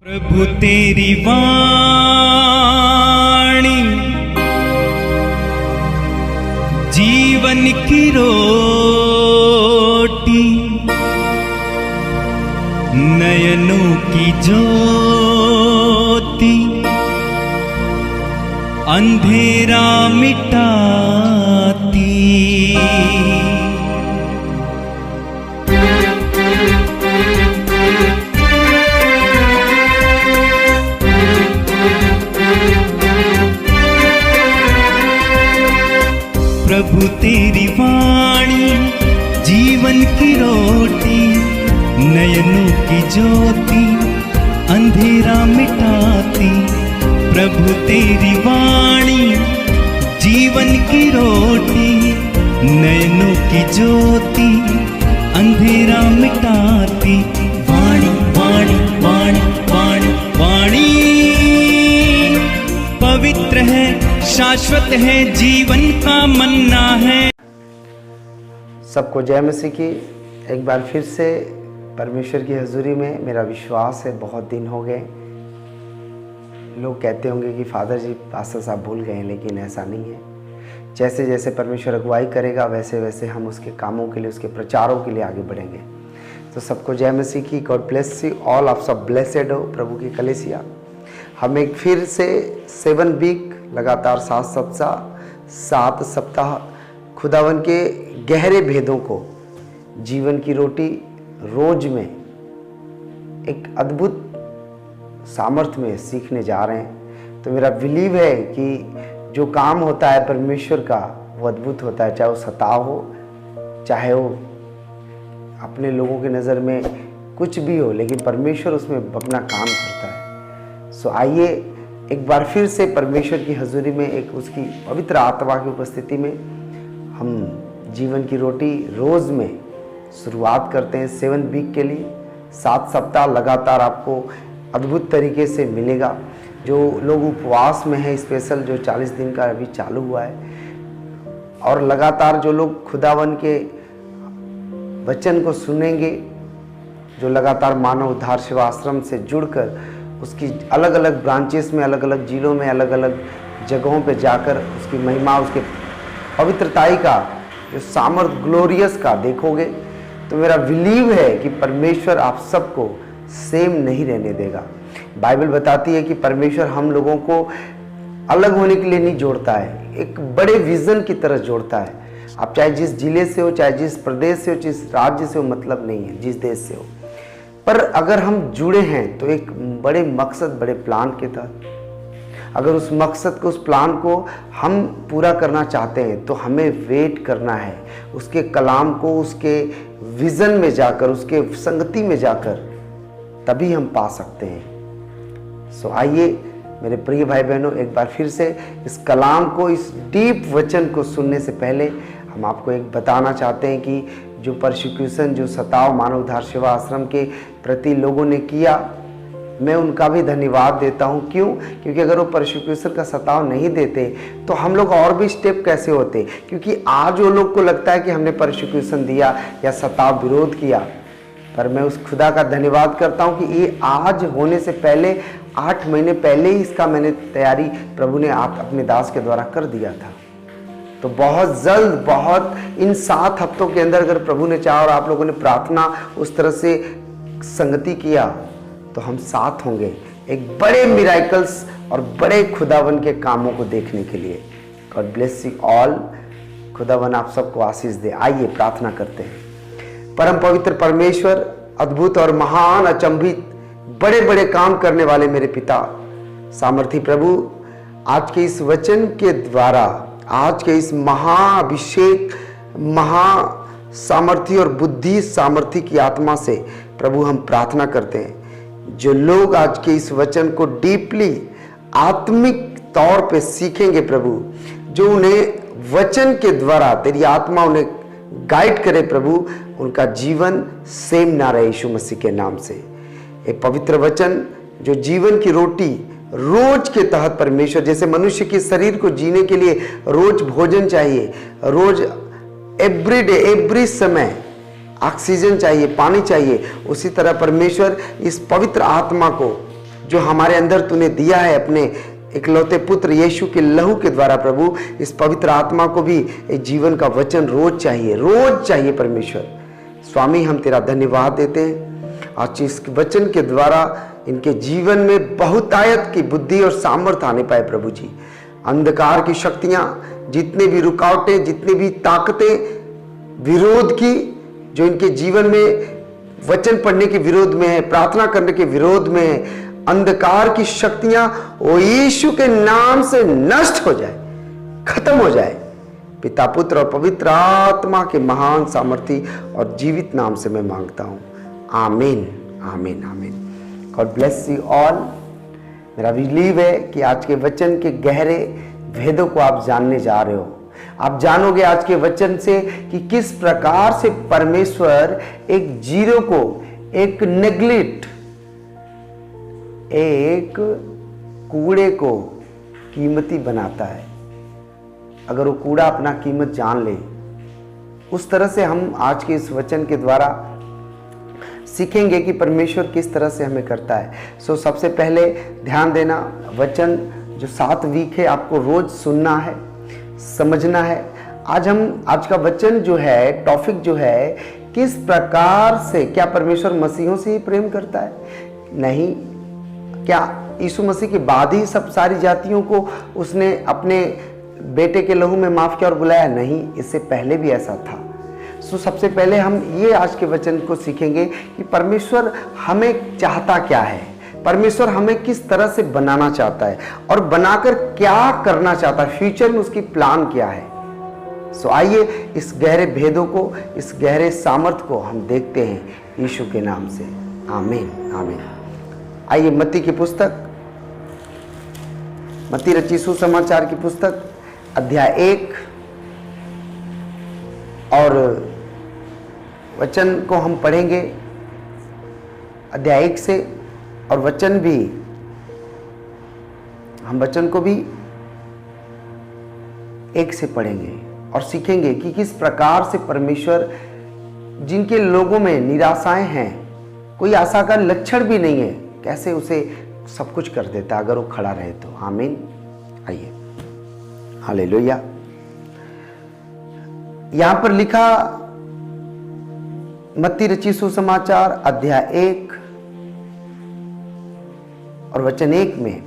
प्रभु तेरी वाणी जीवन की रोटी, नयनों की ज्योति, अंधेरा मिटाती। प्रभु तेरी वाणी जीवन की रोटी, नयनों की ज्योति, अंधेरा मिटाती। प्रभु तेरी वाणी जीवन की रोटी, नयनों की ज्योति, अंधेरा मिटाती। वाणी वाणी वाणी वाणी वाणी पवित्र है, शाश्वत है, जीवन का मन्ना है। सबको जय मसीह की। एक बार फिर से परमेश्वर की हजूरी में मेरा विश्वास है बहुत दिन हो गए। लोग कहते होंगे कि फादर जी पास्टर साहब भूल गए, लेकिन ऐसा नहीं है। जैसे जैसे परमेश्वर अगुवाई करेगा वैसे वैसे हम उसके कामों के लिए, उसके प्रचारों के लिए आगे बढ़ेंगे। तो सबको जय मसीह की। God bless you all. आप सब ब्लेसेड हो प्रभु की कलीसिया। हम एक फिर से 7 वीक लगातार 7 सप्ताह खुदावन के गहरे भेदों को जीवन की रोटी रोज में एक अद्भुत सामर्थ्य में सीखने जा रहे हैं। तो मेरा बिलीव है कि जो काम होता है परमेश्वर का वो अद्भुत होता है, चाहे वो सताव हो, चाहे वो अपने लोगों की नज़र में कुछ भी हो, लेकिन परमेश्वर उसमें अपना काम करता है। सो आइए एक बार फिर से परमेश्वर की हजूरी में, एक उसकी पवित्र आत्मा की उपस्थिति में हम जीवन की रोटी रोज़ में शुरुआत करते हैं 7 वीक के लिए। 7 सप्ताह लगातार आपको अद्भुत तरीके से मिलेगा। जो लोग उपवास में हैं, स्पेशल जो 40 दिन का अभी चालू हुआ है, और लगातार जो लोग खुदावन के वचन को सुनेंगे, जो लगातार मानव उद्धार सेवा आश्रम से जुड़कर उसकी अलग अलग ब्रांचेस में, अलग अलग जिलों में, अलग अलग जगहों पे जाकर उसकी महिमा, उसके पवित्रताई का जो सामर्थ ग्लोरियस का देखोगे, तो मेरा बिलीव है कि परमेश्वर आप सबको सेम नहीं रहने देगा। बाइबल बताती है कि परमेश्वर हम लोगों को अलग होने के लिए नहीं जोड़ता है, एक बड़े विजन की तरह जोड़ता है। आप चाहे जिस जिले से हो, चाहे जिस प्रदेश से हो, जिस राज्य से हो, मतलब नहीं है, जिस देश से हो, पर अगर हम जुड़े हैं तो एक बड़े मकसद, बड़े प्लान के तहत, अगर उस मकसद को, उस प्लान को हम पूरा करना चाहते हैं तो हमें वेट करना है उसके कलाम को, उसके विज़न में जाकर, उसके संगति में जाकर, तभी हम पा सकते हैं। सो आइए मेरे प्रिय भाई बहनों, एक बार फिर से इस कलाम को, इस डीप वचन को सुनने से पहले हम आपको एक बताना चाहते हैं कि जो परसिक्यूशन, जो सताव मानव उद्धार सेवा आश्रम के प्रति लोगों ने किया, मैं उनका भी धन्यवाद देता हूं। क्यों? क्योंकि अगर वो परसिक्यूशन का सताव नहीं देते तो हम लोग और भी स्टेप कैसे होते। क्योंकि आज वो लोग को लगता है कि हमने परसिक्यूशन दिया या सताव विरोध किया, पर मैं उस खुदा का धन्यवाद करता हूं कि ये आज होने से पहले 8 महीने पहले ही इसका मैंने तैयारी प्रभु ने आप अपने दास के द्वारा कर दिया था। तो बहुत जल्द, बहुत इन 7 हफ्तों के अंदर अगर प्रभु ने चाहा और आप लोगों ने प्रार्थना उस तरह से संगति किया तो हम साथ होंगे एक बड़े मिराकल्स और बड़े खुदावन के कामों को देखने के लिए। God bless you all. खुदावन आप सबको आशीष दे। आइए प्रार्थना करते हैं। परम पवित्र परमेश्वर, अद्भुत और महान, अचंभित, बड़े बड़े काम करने वाले मेरे पिता सामर्थी प्रभु, आज के इस वचन के द्वारा, आज के इस महाअभिषेक, महा सामर्थी और बुद्धि सामर्थी की आत्मा से प्रभु हम प्रार्थना करते हैं, जो लोग आज के इस वचन को डीपली आत्मिक तौर पे सीखेंगे प्रभु, जो उन्हें वचन के द्वारा तेरी आत्मा उन्हें गाइड करे प्रभु, उनका जीवन सेम ना रहे यीशु मसीह के नाम से। एक पवित्र वचन जो जीवन की रोटी रोज के तहत, परमेश्वर जैसे मनुष्य के शरीर को जीने के लिए रोज भोजन चाहिए, रोज एवरी डे, एवरी समय ऑक्सीजन चाहिए, पानी चाहिए, उसी तरह परमेश्वर इस पवित्र आत्मा को जो हमारे अंदर तूने दिया है अपने इकलौते पुत्र यीशु के लहू के द्वारा प्रभु, इस पवित्र आत्मा को भी एक जीवन का वचन रोज चाहिए परमेश्वर। स्वामी, हम तेरा धन्यवाद देते हैं आज इस वचन के द्वारा इनके जीवन में बहुतायत की बुद्धि और सामर्थ्य आने पाए प्रभु जी। अंधकार की शक्तियां, जितने भी रुकावटें, जितनी भी ताकतें विरोध की जो इनके जीवन में वचन पढ़ने के विरोध में है, प्रार्थना करने के विरोध में है, अंधकार की शक्तियां वो यीशु के नाम से नष्ट हो जाए, खत्म हो जाए। पिता, पुत्र और पवित्र आत्मा के महान सामर्थी और जीवित नाम से मैं मांगता हूं। आमीन, आमीन, आमीन। God bless you all. मेरा बिलीव है कि आज के वचन के गहरे भेदों को आप जानने जा रहे हो। आप जानोगे आज के वचन से कि किस प्रकार से परमेश्वर एक जीरो को, एक नेग्लेक्ट, एक कूड़े को कीमती बनाता है। अगर वो कूड़ा अपना कीमत जान ले, उस तरह से हम आज के इस वचन के द्वारा सीखेंगे कि परमेश्वर किस तरह से हमें करता है। सबसे पहले ध्यान देना, वचन जो 7 वीक है आपको रोज सुनना है, समझना है। आज का वचन जो है, टॉपिक जो है, किस प्रकार से, क्या परमेश्वर मसीहों से ही प्रेम करता है? नहीं। क्या यीशु मसीह के बाद ही सब सारी जातियों को उसने अपने बेटे के लहू में माफ किया और बुलाया? नहीं, इससे पहले भी ऐसा था। सबसे पहले हम ये आज के वचन को सीखेंगे कि परमेश्वर हमें चाहता क्या है, परमेश्वर हमें किस तरह से बनाना चाहता है और बनाकर क्या करना चाहता है, फ्यूचर में उसकी प्लान क्या है। आइए इस गहरे भेदों को, इस गहरे सामर्थ्य को हम देखते हैं यीशु के नाम से। आमीन, आमीन। आइए मत्ती की पुस्तक, मत्ती रची सुसमाचार की पुस्तक, अध्याय 1 और वचन को हम पढ़ेंगे अध्याय 1 से, और वचन को भी 1 से पढ़ेंगे और सीखेंगे कि किस प्रकार से परमेश्वर, जिनके लोगों में निराशाएं हैं, कोई आशा का लक्षण भी नहीं है, कैसे उसे सब कुछ कर देता अगर वो खड़ा रहे तो। आमीन। आइए, हालेलुया। यहां पर लिखा, मत्ती रची सुसमाचार अध्याय 1 और वचन 1 में,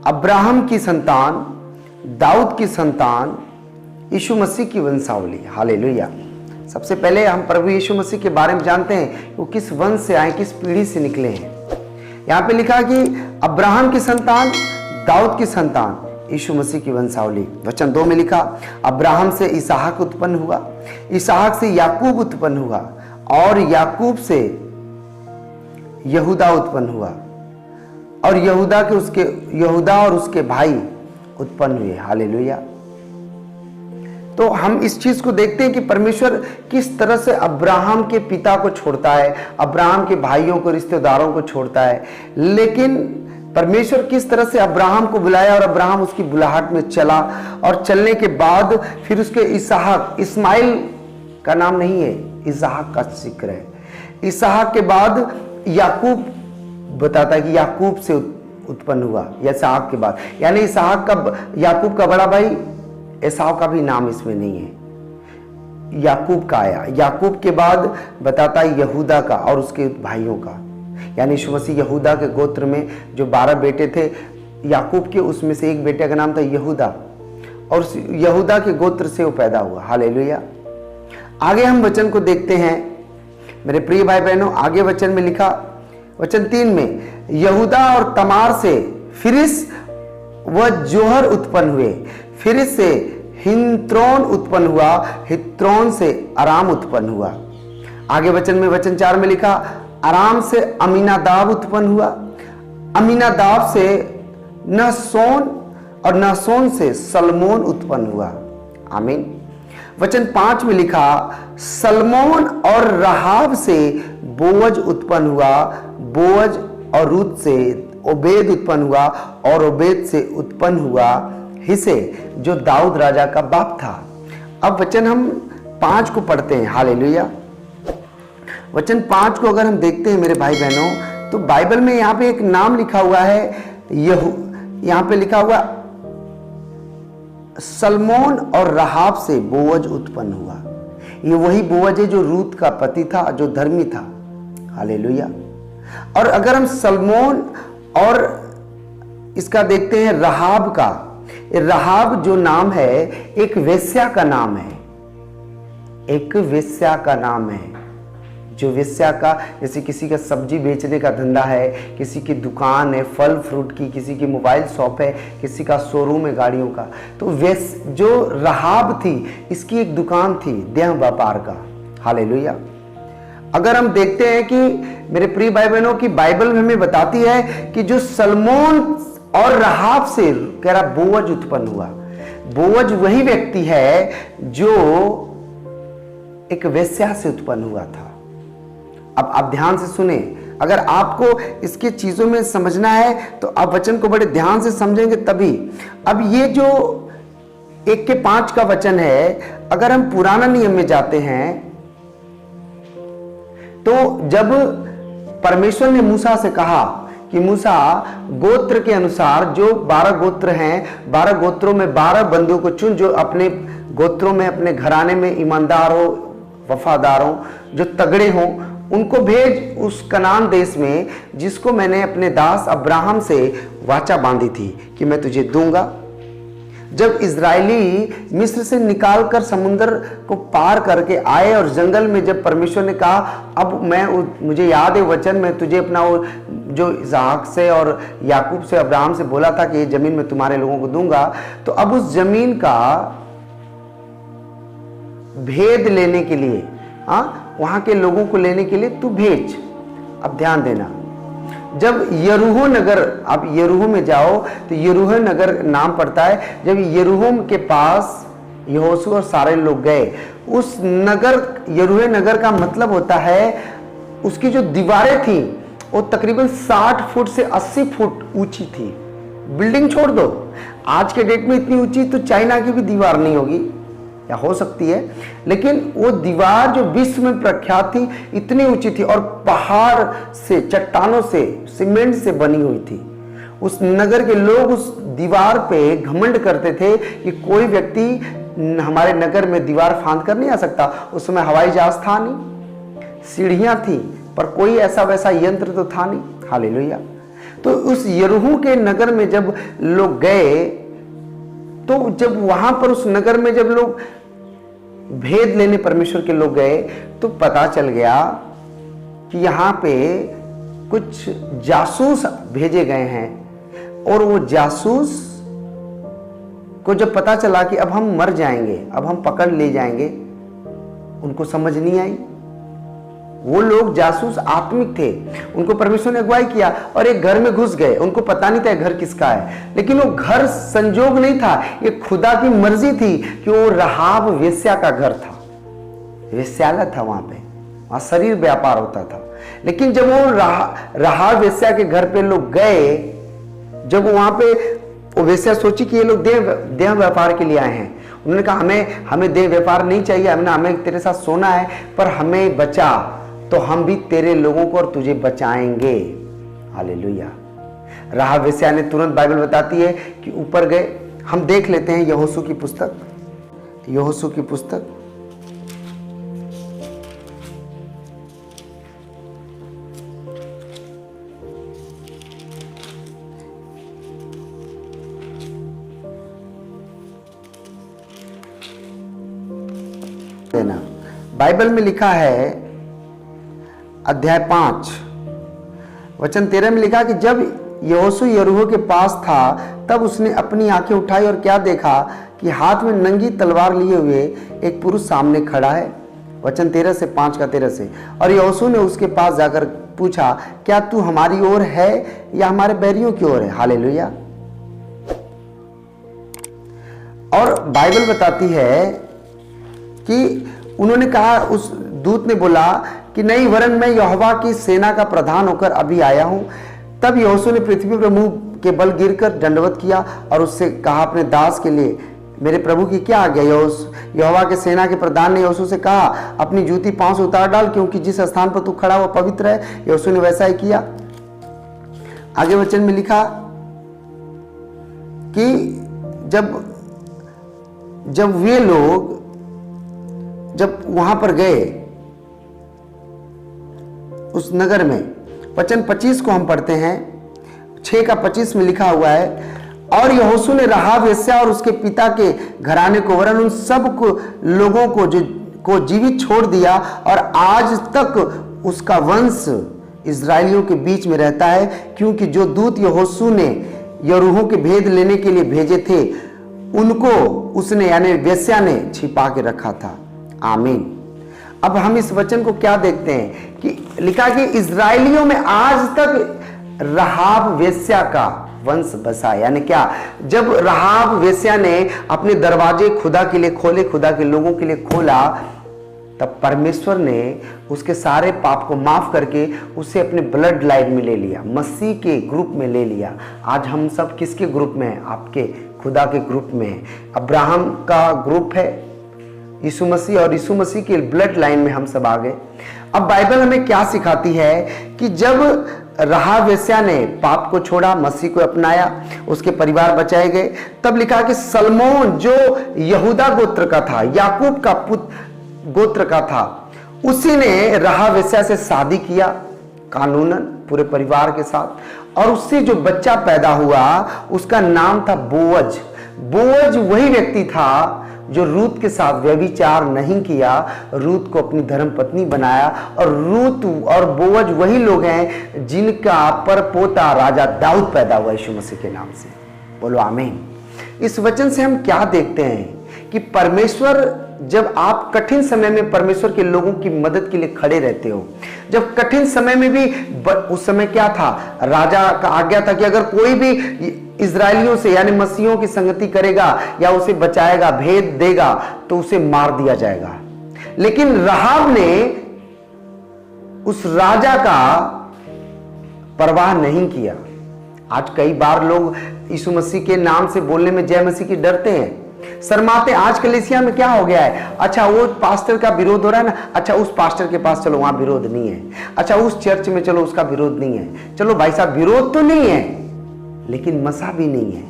अब्राहम की संतान, दाऊद की संतान, यीशु मसीह की वंशावली। हालेलुया। सबसे पहले हम प्रभु यीशु मसीह के बारे में जानते हैं, वो किस वंश से आए, किस पीढ़ी से निकले हैं। यहां पे लिखा कि अब्राहम की संतान, दाऊद की संतान, यीशु मसीह की वंशावली। वचन 2 में लिखा, अब्राहम से इसहाक उत्पन्न हुआ, इसहाक से याकूब उत्पन्न हुआ, और याकूब से यहूदा उत्पन्न हुआ, और यहूदा और उसके भाई उत्पन्न हुए। हालेलुया। तो हम इस चीज को देखते हैं कि परमेश्वर किस तरह से अब्राहम के पिता को छोड़ता है, अब्राहम के भाइयों को, रिश्तेदारों को छोड़ता है, लेकिन परमेश्वर किस तरह से अब्राहम को बुलाया और अब्राहम उसकी बुलाहट में चला, और चलने के बाद फिर उसके इसहाक, इस्माइल का नाम नहीं है, इसहाक का जिक्र है। इसहाक के बाद याकूब बताता है कि याकूब से उत्पन्न हुआ, इसहाक के बाद, यानी इसहाक का, याकूब का बड़ा भाई एसाव का भी नाम इसमें नहीं है, याकूब का आया। याकूब के बाद बताता है यहूदा का और उसके भाइयों का, यानी यीशु मसीह यहूदा के गोत्र में जो 12 बेटे थे याकूब के, उसमें से एक बेटे का नाम था यहूदा, और उस यहूदा के गोत्र से वो पैदा हुआ। हालेलुया। आगे हम वचन को देखते हैं मेरे प्रिय भाई बहनों। आगे वचन में लिखा, वचन 3 में, यहूदा और तमार से फिरिस व जोहर उत्पन्न हुए, फिरिस से हित्रोन उत्पन्न हुआ, हित्रोन से अराम उत्पन्न हुआ। आगे वचन में, वचन 4 में लिखा, अराम से अमीनादाब उत्पन्न हुआ, अमीनादाब से नहसोन, और नहसोन से सलमोन उत्पन्न हुआ। आमीन। वचन 5 में लिखा, सलमोन और राहाब से बोअज उत्पन्न हुआ, बोअज और रूत से ओबेद उत्पन्न हुआ, और ओबेद से उत्पन्न हुआ हिसे, जो दाऊद राजा का बाप था। अब वचन हम 5 को पढ़ते हैं। हालेलुया। वचन 5 को अगर हम देखते हैं मेरे भाई बहनों, तो बाइबल में यहाँ पे एक नाम लिखा हुआ है, यहाँ पे लिखा हुआ सलमोन और राहाब से बोअज उत्पन्न हुआ। ये वही बोअज है जो रूत का पति था, जो धर्मी था। हालेलुया। और अगर हम सलमोन और इसका देखते हैं राहाब का, राहाब जो नाम है एक वेश्या का नाम है, एक वेश्या का नाम है। जो वेश्या का, जैसे किसी का सब्जी बेचने का धंधा है, किसी की दुकान है फल फ्रूट की, किसी की मोबाइल शॉप है, किसी का शोरूम है गाड़ियों का, तो जो राहाब थी इसकी एक दुकान थी देह व्यापार का। हालेलुया। अगर हम देखते हैं कि मेरे प्रिय भाई बहनों की बाइबल हमें बताती है कि जो सलमोन और राहाब से कह रहा बोअज उत्पन्न हुआ। बोअज वही व्यक्ति है जो एक वेश्या से उत्पन्न हुआ था। अब आप ध्यान से सुने, अगर आपको इसके चीजों में समझना है तो आप वचन को बड़े ध्यान से समझेंगे तभी। अब ये जो 1:5 का वचन है, अगर हम पुराना नियम में जाते हैं तो जब परमेश्वर ने मूसा से कहा कि मूसा गोत्र के अनुसार जो 12 गोत्र हैं, 12 गोत्रों में 12 बंदुओं को चुन जो अपने गोत्रों में अपने घराने में ईमानदार हो, वफादार हो, जो तगड़े हों, उनको भेज उस कनान देश में जिसको मैंने अपने दास अब्राहम से वाचा बांधी थी कि मैं तुझे दूंगा। जब इजरायली मिस्र से निकालकर समुद्र को पार करके आए और जंगल में जब परमेश्वर ने कहा अब मुझे याद है वचन में तुझे अपना वो जो इसहाक से और याकूब से अब्राहम से बोला था कि ये जमीन मैं तुम्हारे लोगों को दूंगा, तो अब उस जमीन का भेद लेने के लिए, वहां के लोगों को लेने के लिए तू भेज। अब ध्यान देना, जब यरूहो नगर, आप यरूहो में जाओ तो यरूहो नगर नाम पड़ता है। जब यरूहो के पास यहोशू और सारे लोग गए, उस नगर, यरूहो नगर का मतलब होता है उसकी जो दीवारें थी वो तकरीबन 60 फुट से 80 फुट ऊंची थी। बिल्डिंग छोड़ दो, आज के डेट में इतनी ऊंची तो चाइना की भी दीवार नहीं होगी, या हो सकती है, लेकिन वो दीवार जो विश्व में प्रख्यात थी इतनी ऊंची थी और पहाड़ से, चट्टानों से, सीमेंट से बनी हुई थी। उस नगर के लोग उस दीवार पे घमंड करते थे कि कोई व्यक्ति हमारे नगर में दीवार फांद कर नहीं आ सकता। उस समय हवाई जहाज था नहीं, सीढ़ियां थी, पर कोई ऐसा वैसा यंत्र तो था नहीं। हालेलुया। तो उस यरूहो के नगर में जब लोग गए, तो जब वहां पर उस नगर में जब लोग भेद लेने परमेश्वर के लोग गए, तो पता चल गया कि यहाँ पे कुछ जासूस भेजे गए हैं। और वो जासूस को जब पता चला कि अब हम मर जाएंगे, अब हम पकड़ ले जाएंगे, उनको समझ नहीं आई। वो लोग जासूस आत्मिक थे, उनको परमेश्वर ने अगुवाई किया और एक घर में घुस गए। उनको पता नहीं था घर किसका है, लेकिन वो घर संजोग नहीं था, ये खुदा की मर्जी थी कि वो राहाब वेश्या का घर था, वेश्यालय था वहां शरीर व्यापार होता था। लेकिन जब वो राहाब वेश्या के घर पे लोग गए, जब वहां पे वो वेश्या सोची कि ये लोग देह व्यापार के लिए आए हैं, उन्होंने कहा हमें देह व्यापार नहीं चाहिए, हमें तेरे साथ सोना है, पर हमें बचा तो हम भी तेरे लोगों को और तुझे बचाएंगे। हालेलुया। राहाब वेश्या ने तुरंत, बाइबल बताती है कि ऊपर गए। हम देख लेते हैं यहोशू की पुस्तक, यहोशू की पुस्तक देना। बाइबल में लिखा है अध्याय 5 वचन 13 में लिखा कि जब यहोशू यरीहो के पास था तब उसने अपनी आंखें उठाई और क्या देखा कि हाथ में नंगी तलवार लिए हुए एक पुरुष सामने खड़ा है। वचन 13 से 5 का 13 से। और यहोशू ने उसके पास जाकर पूछा, क्या तू हमारी ओर है या हमारे बैरियों की ओर है? हालेलुया। और बाइबल बताती है कि उन्होंने कहा, उस दूत ने बोला कि नहीं, वरन मैं यहोवा की सेना का प्रधान होकर अभी आया हूं। तब यहोशू ने पृथ्वी पर मुंह के बल गिरकर दंडवत किया और उससे कहा, अपने दास के लिए मेरे प्रभु की क्या आज्ञा? यहोवा के सेना के प्रधान ने यहोशू से कहा, अपनी जूती पांव से उतार डाल, क्योंकि जिस स्थान पर तू खड़ा हुआ पवित्र है। यहोशू ने वैसा ही किया। आगे वचन में लिखा कि जब वे लोग जब वहां पर गए उस नगर में, वचन 25 को हम पढ़ते हैं, 6:25 में लिखा हुआ है, और यहोशू ने राहाब वेश्या और उसके पिता के घराने को वरन उन सब लोगों को जीवित छोड़ दिया, और आज तक उसका वंश इजरायलियों के बीच में रहता है, क्योंकि जो दूत यहोशू ने यरूहों के भेद लेने के लिए भेजे थे उनको उसने यानी वेश्या ने छिपा के रखा था। आमीन। अब हम इस वचन को क्या देखते हैं कि लिखा कि इजरायलियों में आज तक राहाब वेश्या का वंश बसा, यानी क्या, जब राहाब वेश्या ने अपने दरवाजे खुदा के लिए खोले, खुदा के लोगों के लिए खोला, तब परमेश्वर ने उसके सारे पाप को माफ करके उसे अपने ब्लड लाइन में ले लिया, मसीह के ग्रुप में ले लिया। आज हम सब किसके ग्रुप में हैं? आपके खुदा के ग्रुप में हैं। अब्राहम का ग्रुप है यीशु मसीह, और यीशु मसीह के ब्लड लाइन में हम सब आ गए। अब बाइबल हमें क्या सिखाती है कि जब राहाब वेश्या ने पाप को छोड़ा, मसीह को अपनाया, उसके परिवार बचाए गए, तब लिखा कि सलमोन जो यहूदा गोत्र का था, याकूब का पुत्र गोत्र का था, उसी ने राहाब वेश्या से शादी किया कानूनन पूरे परिवार के साथ, और उससे जो बच्चा पैदा हुआ उसका नाम था बोअज। बोअज वही व्यक्ति था जो रूत के साथ व्यभिचार नहीं किया, रूत को अपनी धर्म पत्नी बनाया, और रूत और बोअज वही लोग हैं जिनका परपोता राजा दाऊद पैदा हुआ यीशु मसीह के नाम से। बोलो आमीन। इस वचन से हम क्या देखते हैं कि परमेश्वर, जब आप कठिन समय में परमेश्वर के लोगों की मदद के लिए खड़े रहते हो, जब कठिन समय में भी, उस समय क्या था, राजा का आज्ञा था कि अगर कोई भी इजरायलियों से यानी मसीहों की संगति करेगा या उसे बचाएगा, भेद देगा, तो उसे मार दिया जाएगा। लेकिन राहाब ने उस राजा का परवाह नहीं किया। आज कई बार लोग यीशु मसीह के नाम से बोलने में, जय मसीह की, डरते हैं, शर्माते। आज कलीसिया में क्या हो गया है, अच्छा वो पास्टर का विरोध हो रहा है ना, अच्छा उस पास्टर के पास चलो, वहां विरोध नहीं है, अच्छा उस चर्च में चलो, उसका विरोध नहीं है। चलो भाई साहब, विरोध तो नहीं है, लेकिन मसा भी नहीं है,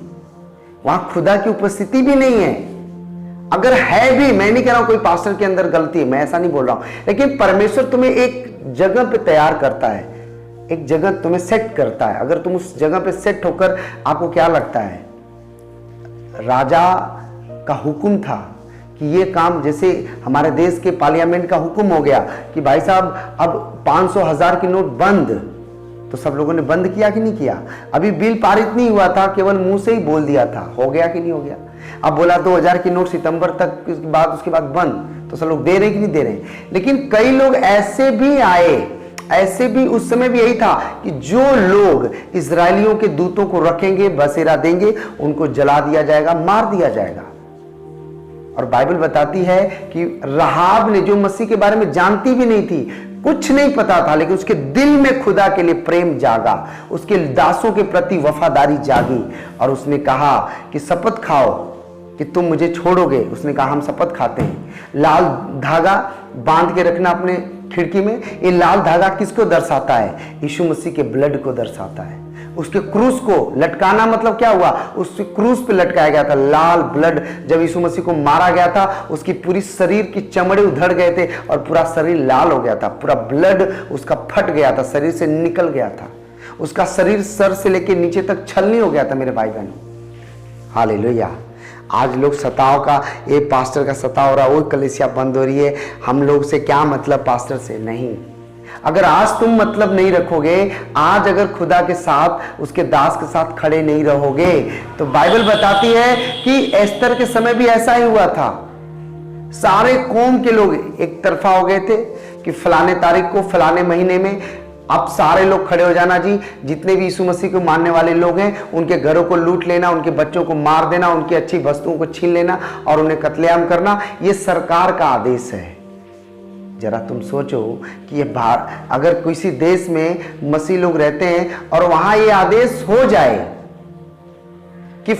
वहां खुदा की उपस्थिति भी नहीं है। अगर है भी, मैं नहीं कह रहा हूं कोई पास्टर के अंदर गलती है, मैं ऐसा नहीं बोल रहा हूं, लेकिन परमेश्वर तुम्हें एक जगह पे तैयार करता है, एक जगह तुम्हें सेट करता है। अगर तुम उस जगह पे सेट होकर, आपको क्या लगता है, राजा का हुक्म था कि ये काम, जैसे हमारे देश के पार्लियामेंट का हुक्म हो गया कि भाई साहब अब 500 1000 की नोट बंद, तो सब लोगों ने बंद किया कि नहीं किया? अभी बिल पारित नहीं हुआ था, केवल मुंह से ही बोल दिया था, हो गया कि नहीं हो गया? अब बोला 2000 की नोट सितंबर तक, उसके बाद बंद, तो सब लोग दे रहे कि नहीं दे रहे? लेकिन कई लोग ऐसे भी आए, ऐसे भी उस समय भी यही था कि जो लोग इजरायलियों के दूतों को रखेंगे, बसेरा देंगे, उनको जला दिया जाएगा, मार दिया जाएगा। और बाइबल बताती है कि राहाब ने, जो मसीह के बारे में जानती भी नहीं थी, कुछ नहीं पता था, लेकिन उसके दिल में खुदा के लिए प्रेम जागा, उसके दासों के प्रति वफादारी जागी, और उसने कहा कि शपथ खाओ कि तुम मुझे छोड़ोगे। उसने कहा हम शपथ खाते हैं। लाल धागा बांध के रखना अपने खिड़की में। ये लाल धागा किसको दर्शाता है? यीशु मसीह के ब्लड को दर्शाता है। उसके क्रूस को लटकाना मतलब क्या हुआ? उसके क्रूस पे लटकाया गया था लाल ब्लड। जब यीशु मसीह को मारा गया था, उसकी पूरी शरीर की चमड़े उधड़ गए थे और पूरा शरीर लाल हो गया था, पूरा ब्लड उसका फट गया था, शरीर से निकल गया था, उसका शरीर सर से लेकर नीचे तक छलनी हो गया था। मेरे भाई बहनों, हालेलुया। आज लोग सताव का, ये पास्टर का सताव हो रहा, वो कलीसिया बंद हो रही है, हम लोग से क्या मतलब पास्टर से? नहीं। अगर आज तुम मतलब नहीं रखोगे, आज अगर खुदा के साथ, उसके दास के साथ खड़े नहीं रहोगे, तो बाइबल बताती है कि एस्तर के समय भी ऐसा ही हुआ था। सारे कौम के लोग एक तरफा हो गए थे कि फलाने तारीख को, फलाने महीने में अब सारे लोग खड़े हो जाना जी, जितने भी यीशु मसीह को मानने वाले लोग हैं, उनके घरों को लूट लेना, उनके बच्चों को मार देना, उनकी अच्छी वस्तुओं को छीन लेना और उन्हें कत्लेआम करना, ये सरकार का आदेश है। जरा तुम सोचो कि ये अगर किसी देश में मसीह लोग रहते हैं और वहां ये आदेश हो जाए कि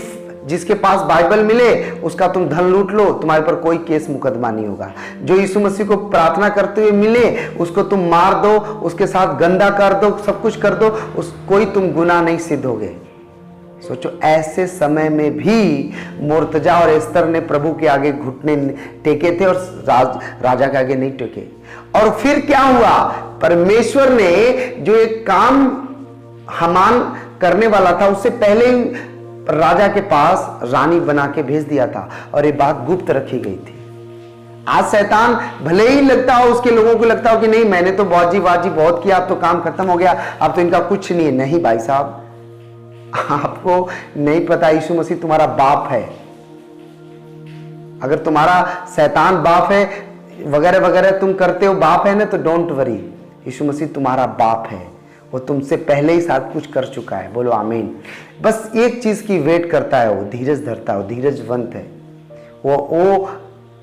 जिसके पास बाइबल मिले उसका तुम धन लूट लो, तुम्हारे पर कोई केस मुकदमा नहीं होगा। जो यीशु मसीह को प्रार्थना करते हुए मिले उसको तुम मार दो, उसके साथ गंदा कर दो, सब कुछ कर दो, कोई तुम गुनाह नहीं सिद्ध होगे। सोचो, ऐसे समय में भी मुर्तजा और एस्तर ने प्रभु के आगे घुटने टेके थे और राजा के आगे नहीं टेके। और फिर क्या हुआ, परमेश्वर ने जो एक काम हामान करने वाला था उससे पहले ही राजा के पास रानी बना के भेज दिया था और ये बात गुप्त रखी गई थी। आज शैतान भले ही लगता हो, उसके लोगों को लगता हो कि नहीं मैंने तो बाजी बहुत किया, अब तो काम खत्म हो गया, अब तो इनका कुछ नहीं है। नहीं भाई साहब, आपको नहीं पता यीशु मसीह तुम्हारा बाप है। अगर तुम्हारा शैतान बाप है वगैरह वगैरह तुम करते हो, बाप है ना, तो डोंट वरी, यीशु मसीह तुम्हारा बाप है, वो तुमसे पहले ही सब कुछ कर चुका है। बोलो आमीन। बस एक चीज की वेट करता है, वो धीरज धरता है, वो धीरजवंत है। वो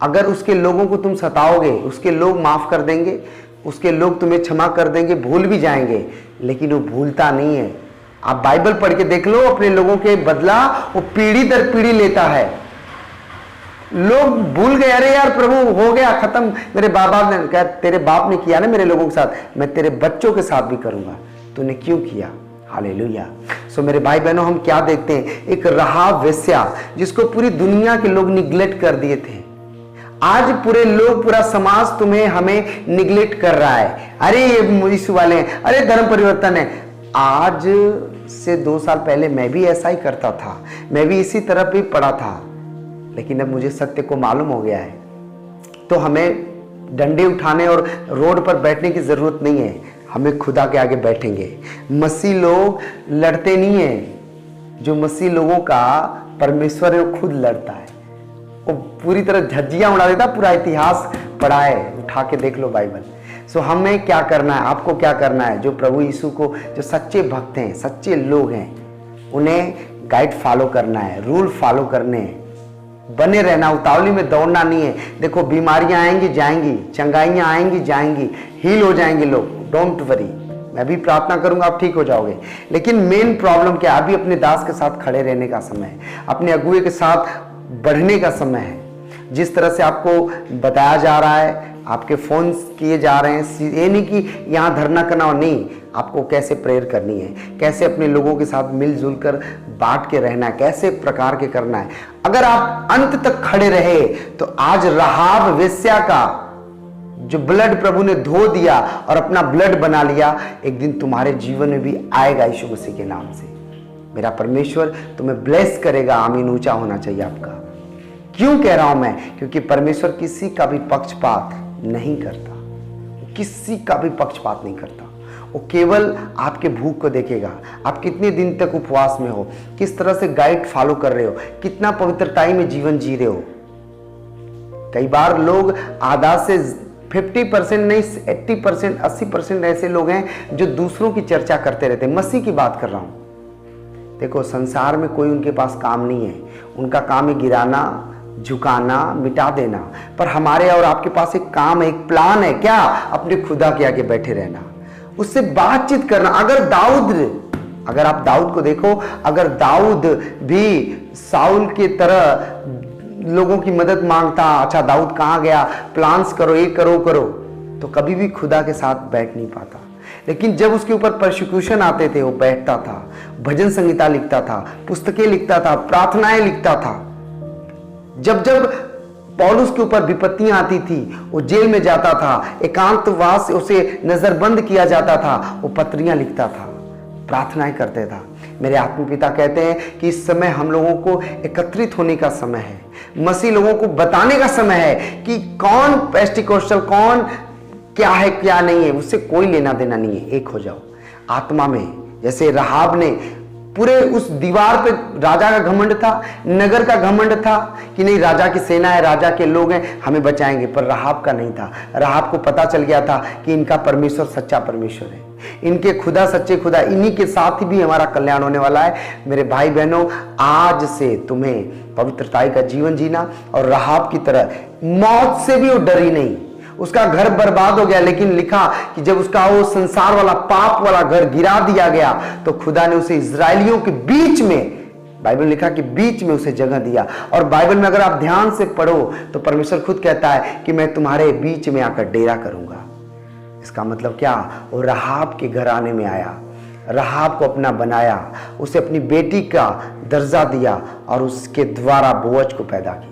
अगर उसके लोगों को तुम सताओगे, उसके लोग माफ कर देंगे, उसके लोग तुम्हें क्षमा कर देंगे, भूल भी जाएंगे, लेकिन वो भूलता नहीं है। आप बाइबल पढ़ के देख लो, अपने लोगों के बदला वो पीढ़ी दर पीढ़ी लेता है। लोग भूल गए, अरे यार प्रभु हो गया खत्म, मेरे बाबा ने कहा, तेरे बाप ने किया ना मेरे लोगों के साथ, मैं तेरे बच्चों के साथ भी करूंगा, तूने क्यों किया। हालेलुया। सो मेरे भाई बहनों, हम क्या देखते हैं, एक राहाब वेश्या जिसको पूरी दुनिया के लोग निग्लेक्ट कर दिए थे। आज पूरे लोग, पूरा समाज तुम्हें हमें निग्लेक्ट कर रहा है। अरे ये यीशु वाले हैं, अरे धर्म परिवर्तन है। आज से 2 साल पहले मैं भी ऐसा ही करता था, मैं भी इसी तरफ ही पड़ा था, लेकिन अब मुझे सत्य को मालूम हो गया है। तो हमें डंडे उठाने और रोड पर बैठने की जरूरत नहीं है, हमें खुदा के आगे बैठेंगे। मसीह लोग लड़ते नहीं है, जो मसीह लोगों का परमेश्वर है वो खुद लड़ता है, वो पूरी तरह धज्जियां उड़ा देता। पूरा इतिहास पढ़ा है, उठा के देख लो बाइबल। सो हमें क्या करना है, आपको क्या करना है, जो प्रभु यीशु को, जो सच्चे भक्त हैं, सच्चे लोग हैं, उन्हें गाइड फॉलो करना है, रूल फॉलो करने हैं, बने रहना, उतावली में दौड़ना नहीं है। देखो बीमारियां आएंगी जाएंगी, चंगाइयां आएंगी जाएंगी, हील हो जाएंगे लोग, डोंट वरी। मैं भी प्रार्थना करूंगा आप ठीक हो जाओगे, लेकिन मेन प्रॉब्लम क्या, अभी अपने दास के साथ खड़े रहने का समय है, अपने अगुए के साथ बढ़ने का समय है। जिस तरह से आपको बताया जा रहा है, आपके फोन किए जा रहे हैं, ये नहीं कि यहाँ धरना करना हो, नहीं, आपको कैसे प्रेयर करनी है, कैसे अपने लोगों के साथ मिलजुल कर बांट के रहना है, कैसे प्रकार के करना है। अगर आप अंत तक खड़े रहे तो आज राहाब वेश्या का जो ब्लड प्रभु ने धो दिया और अपना ब्लड बना लिया, एक दिन तुम्हारे जीवन में भी आएगा यीशु मसीह के नाम से। मेरा परमेश्वर तुम्हें ब्लेस करेगा। आमीन। ऊंचा होना चाहिए आपका। क्यों कह रहा हूं मैं, क्योंकि परमेश्वर किसी का भी पक्षपात नहीं करता, किसी का भी पक्षपात नहीं करता। वो केवल आपके भूख को देखेगा, आप कितने दिन तक उपवास में हो, किस तरह से गाइड फॉलो कर रहे हो, कितना पवित्रताई में जीवन जी रहे हो। कई बार लोग आधा से 50% नहीं 80%, 80% ऐसे लोग हैं जो दूसरों की चर्चा करते रहते हैं। मसीह की बात कर रहा हूं। देखो, संसार में कोई उनके पास काम नहीं है, उनका काम है गिराना, झुकाना, मिटा देना। पर हमारे और आपके पास एक काम है, एक प्लान है। क्या? अपने खुदा के आगे बैठे रहना, उससे बातचीत करना। अगर आप दाऊद को देखो, अगर दाऊद भी साउल की तरह लोगों की मदद मांगता, अच्छा दाऊद कहाँ गया, प्लान्स करो, ये करो, तो कभी भी खुदा के साथ बैठ नहीं पाता। लेकिन जब उसके ऊपर परसिक्यूशन आते थे, वो बैठता था, भजन संहिता लिखता था, पुस्तकें लिखता था, प्रार्थनाएं लिखता था। जब पौलुस के ऊपर विपत्तियां आती थी, वो जेल में जाता था, एकांतवास से उसे नजरबंद किया जाता था, वो पत्रियां लिखता था, प्रार्थनाएं करते था। मेरे आत्मिक पिता कहते हैं कि इस समय हम लोगों को एकत्रित होने का समय है, मसीह लोगों को बताने का समय है कि कौन पेस्टिकोस्टल, कौन क्या है क्या नहीं है, उससे कोई लेना देना नहीं है। एक हो जाओ आत्मा में। जैसे राहाब ने पूरे उस दीवार पे, राजा का घमंड था, नगर का घमंड था कि नहीं राजा की सेना है, राजा के लोग हैं, हमें बचाएंगे। पर राहाब का नहीं था। राहाब को पता चल गया था कि इनका परमेश्वर सच्चा परमेश्वर है, इनके खुदा सच्चे खुदा, इन्हीं के साथ ही भी हमारा कल्याण होने वाला है। मेरे भाई बहनों, आज से तुम्हें पवित्रताई का जीवन जीना और राहाब की तरह मौत से भी वो डरी नहीं। उसका घर बर्बाद हो गया, लेकिन लिखा कि जब उसका वो संसार वाला पाप वाला घर गिरा दिया गया तो खुदा ने उसे इजरायलियों के बीच में बाइबल में लिखा कि बीच में उसे जगह दिया। और बाइबल में अगर आप ध्यान से पढ़ो तो परमेश्वर खुद कहता है कि मैं तुम्हारे बीच में आकर डेरा करूंगा। इसका मतलब क्या? वो राहाब के घराने में आया, राहाब को अपना बनाया, उसे अपनी बेटी का दर्जा दिया और उसके द्वारा बोअज को पैदा किया।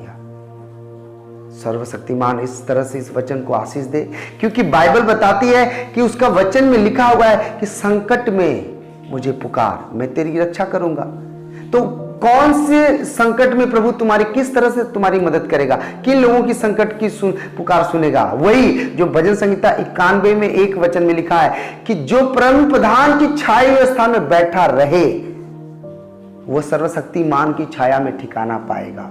सर्वशक्तिमान इस तरह से इस वचन को आशीष दे, क्योंकि बाइबल बताती है कि उसका वचन में लिखा हुआ है कि संकट में मुझे पुकार, मैं तेरी रक्षा करूंगा। तो कौन से संकट में प्रभु तुम्हारी किस तरह से तुम्हारी मदद करेगा? किन लोगों की संकट की पुकार सुनेगा? वही जो भजन संहिता 91 में 1 वचन में लिखा है कि जो परम प्रधान की छाए हुए स्थान में बैठा रहे वह सर्वशक्तिमान की छाया में ठिकाना पाएगा।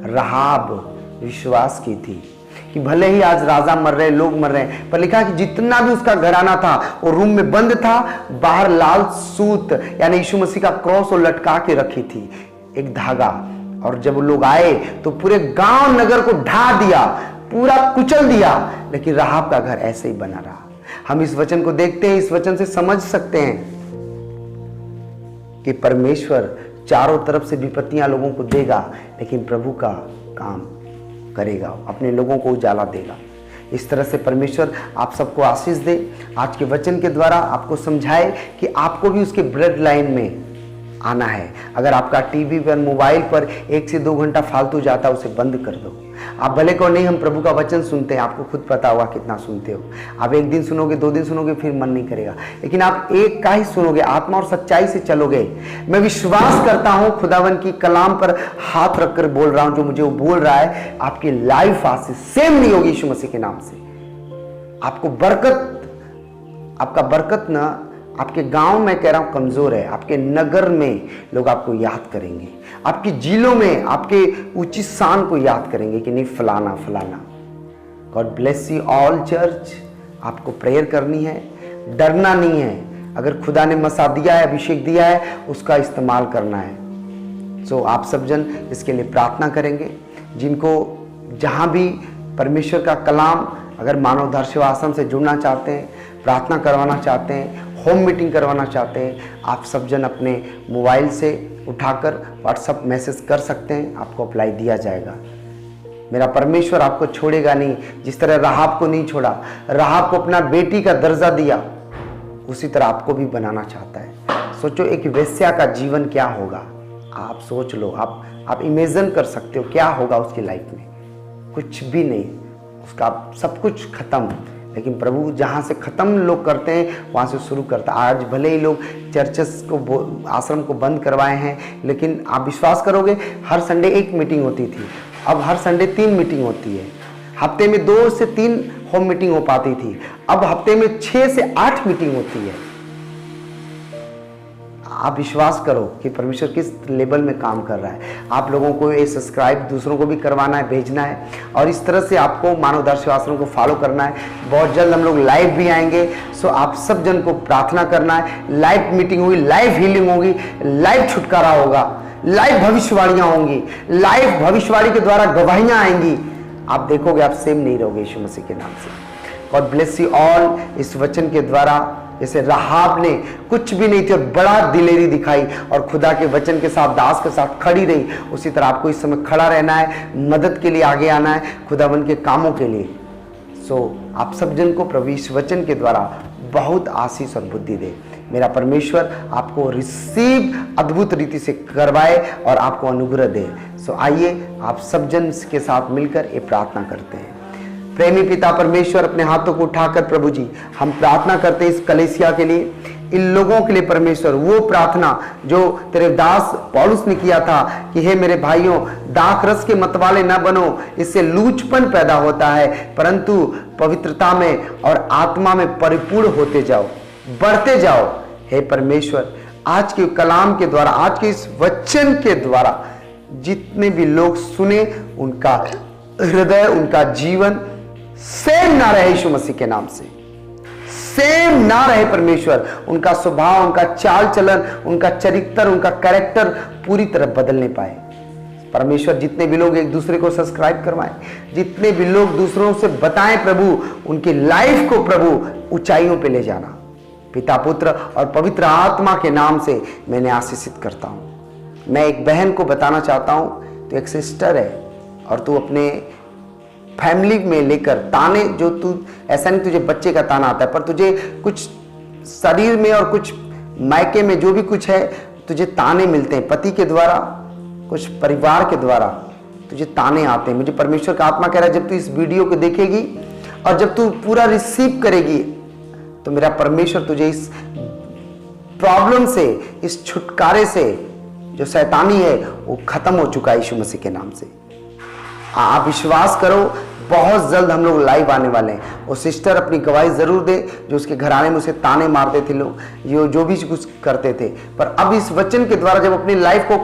राहाब विश्वास की थी कि भले ही आज राजा मर रहे, लोग मर रहे हैं, पर लिखा कि जितना भी उसका घराना था वो रूम में बंद था, बाहर लाल सूत यानी यीशु मसीह का क्रॉस और लटका के रखी थी, एक धागा। और जब लोग आए तो पूरे गांव नगर को ढा दिया, पूरा कुचल दिया, लेकिन राहाब का घर ऐसे ही बना रहा। हम इस वचन को देखते हैं, इस वचन से समझ सकते हैं कि परमेश्वर चारों तरफ से विपत्तियां लोगों को देगा, लेकिन प्रभु का काम करेगा, अपने लोगों को उजाला देगा। इस तरह से परमेश्वर आप सबको आशीष दे। आज के वचन के द्वारा आपको समझाए कि आपको भी उसके ब्लड लाइन में आना है। अगर आपका टीवी पर, मोबाइल पर 1 से 2 घंटा फालतू जाता, उसे बंद कर दो। आप भले को नहीं, हम प्रभु का वचन सुनते हैं, आपको खुद पता होगा कितना सुनते हो। आप 1 दिन सुनोगे, 2 दिन सुनोगे, फिर मन नहीं करेगा, लेकिन आप एक का ही सुनोगे, आत्मा और सच्चाई से चलोगे। मैं विश्वास करता हूं, खुदावन की कलाम पर हाथ रखकर बोल रहा हूं, जो मुझे वो बोल रहा है, आपकी लाइफ आज से सेम नहीं होगी यीशु मसीह के नाम से। आपको बरकत, आपका बरकत ना आपके गांव में कह रहा हूं कमजोर है, आपके नगर में लोग आपको याद करेंगे, आपकी जिलों में आपके ऊंची शान को याद करेंगे कि नहीं फलाना फलाना। God bless you all church. आपको प्रेयर करनी है, डरना नहीं है। अगर खुदा ने मसा दिया है, अभिषेक दिया है, उसका इस्तेमाल करना है। सो आप सब जन इसके लिए प्रार्थना करेंगे। जिनको जहां भी परमेश्वर का कलाम, अगर मानव दर्शवासन से जुड़ना चाहते हैं, प्रार्थना करवाना चाहते हैं, होम मीटिंग करवाना चाहते हैं, आप सब जन अपने मोबाइल से उठाकर व्हाट्सएप मैसेज कर सकते हैं, आपको अप्लाई दिया जाएगा। मेरा परमेश्वर आपको छोड़ेगा नहीं। जिस तरह राहाब को नहीं छोड़ा, राहाब को अपना बेटी का दर्जा दिया, उसी तरह आपको भी बनाना चाहता है। सोचो एक वेश्या का जीवन क्या होगा, आप सोच लो, आप इमेजिन कर सकते हो क्या होगा उसकी लाइफ में। कुछ भी नहीं, उसका सब कुछ खत्म। लेकिन प्रभु जहाँ से ख़त्म लोग करते हैं वहाँ से शुरू करता है। आज भले ही लोग चर्चेस को, आश्रम को बंद करवाए हैं, लेकिन आप विश्वास करोगे हर संडे 1 मीटिंग होती थी, अब हर संडे 3 मीटिंग होती है। हफ्ते में 2 से 3 होम मीटिंग हो पाती थी, अब हफ्ते में 6 से 8 मीटिंग होती है। आप विश्वास करो कि परमेश्वर किस लेवल में काम कर रहा है। आप लोगों को ये सब्सक्राइब दूसरों को भी करवाना है, भेजना है, और इस तरह से आपको मानव दर्शवासन को फॉलो करना है। बहुत जल्द हम लोग लाइव भी आएंगे। सो आप सब जन को प्रार्थना करना है। लाइव मीटिंग होगी, लाइव हीलिंग होगी, लाइव छुटकारा होगा, लाइव भविष्यवाणियां होंगी, लाइव भविष्यवाणी के द्वारा गवाहियां आएंगी। आप देखोगे आप सेम नहीं रहोगे यीशु मसीह के नाम से। God bless you all. इस वचन के द्वारा जैसे राहाब ने कुछ भी नहीं थी और बड़ा दिलेरी दिखाई और खुदा के वचन के साथ, दास के साथ खड़ी रही, उसी तरह आपको इस समय खड़ा रहना है, मदद के लिए आगे आना है, खुदावन के कामों के लिए। आप सब जन को प्रभु इस वचन के द्वारा बहुत आशीष और बुद्धि दे। मेरा परमेश्वर आपको रिसीव अद्भुत रीति से करवाए और आपको अनुग्रह दे। आइए आप सब जन के साथ मिलकर ये प्रार्थना करते हैं। प्रेमी पिता परमेश्वर, अपने हाथों को उठाकर प्रभु जी हम प्रार्थना करते हैं इस कलीसिया के लिए, इन लोगों के लिए परमेश्वर। वो प्रार्थना जो तेरे दास पौलुस ने किया था कि हे मेरे भाइयों, दाख रस के मतवाले न बनो, इससे लूचपन पैदा होता है, परंतु पवित्रता में और आत्मा में परिपूर्ण होते जाओ, बढ़ते जाओ। हे परमेश्वर, आज के कलाम के द्वारा, आज के इस वचन के द्वारा जितने भी लोग सुने, उनका हृदय, उनका जीवन सेम ना रहे यीशु मसीह के नाम से, सेम ना रहे परमेश्वर। उनका स्वभाव, उनका चाल चलन, उनका चरित्र, उनका कैरेक्टर पूरी तरह बदलने पाए परमेश्वर। जितने भी लोग एक दूसरे को सब्सक्राइब करवाएं, जितने भी लोग दूसरों से बताएं प्रभु, उनकी लाइफ को प्रभु ऊंचाइयों पे ले जाना। पिता, पुत्र और पवित्र आत्मा के नाम से मैंने आशीषित करता हूं। मैं एक बहन को बताना चाहता हूँ, तो एक सिस्टर है और तू अपने फैमिली में लेकर ताने, जो तू ऐसा नहीं तुझे बच्चे का ताना आता है, पर तुझे कुछ शरीर में और कुछ मायके में जो भी कुछ है तुझे ताने मिलते हैं, पति के द्वारा, कुछ परिवार के द्वारा तुझे ताने आते हैं। मुझे परमेश्वर का आत्मा कह रहा है जब तू इस वीडियो को देखेगी और जब तू पूरा रिसीव करेगी तो मेरा परमेश्वर तुझे इस प्रॉब्लम से, इस छुटकारे से, जो शैतानी है वो खत्म हो चुका है यीशु मसीह के नाम से। आप विश्वास करो, बहुत जल्द हम लोग लाइव आने वाले हैं। वो सिस्टर अपनी गवाही जरूर दे, जो उसके घराने में उसे ताने मारते थे लोग, जो भी कुछ करते थे, पर अब इस वचन के द्वारा जब अपनी लाइफ को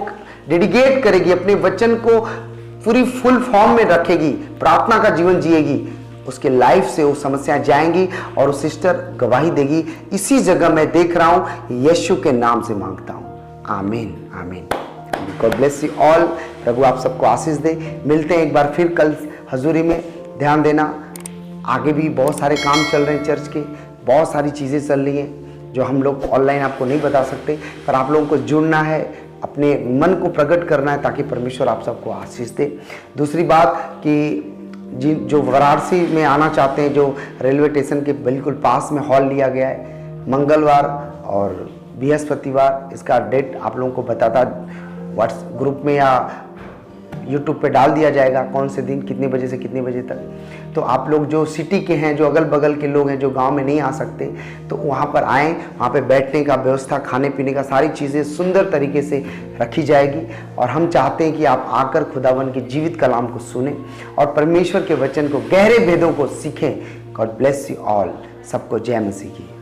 डेडिकेट करेगी, अपने वचन को पूरी फुल फॉर्म में रखेगी, प्रार्थना का जीवन जिएगी, उसके लाइफ से वो समस्याएं जाएंगी और वो सिस्टर गवाही देगी, इसी जगह मैं देख रहा हूं, यीशु के नाम से मांगता हूं, आमीन आमीन। God bless you all. प्रभु आप सबको आशीष दे। मिलते हैं एक बार फिर कल हजूरी में। ध्यान देना, आगे भी बहुत सारे काम चल रहे हैं चर्च के, बहुत सारी चीज़ें चल रही हैं जो हम लोग ऑनलाइन आपको नहीं बता सकते, पर आप लोगों को जुड़ना है, अपने मन को प्रकट करना है ताकि परमेश्वर आप सबको आशीष दे। दूसरी बात कि जो वाराणसी में आना चाहते हैं, जो रेलवे स्टेशन के बिल्कुल पास में हॉल लिया गया है, मंगलवार और बृहस्पतिवार, इसका डेट आप लोगों को बताता व्हाट्सएप ग्रुप में या यूट्यूब पे डाल दिया जाएगा, कौन से दिन कितने बजे से कितने बजे तक। तो आप लोग जो सिटी के हैं, जो अगल बगल के लोग हैं, जो गांव में नहीं आ सकते, तो वहाँ पर आएँ। वहाँ पे बैठने का व्यवस्था, खाने पीने का, सारी चीज़ें सुंदर तरीके से रखी जाएगी। और हम चाहते हैं कि आप आकर खुदावन के जीवित कलाम को सुने और परमेश्वर के वचन को, गहरे भेदों को सीखें। God bless you all. सबको जय मसीह की।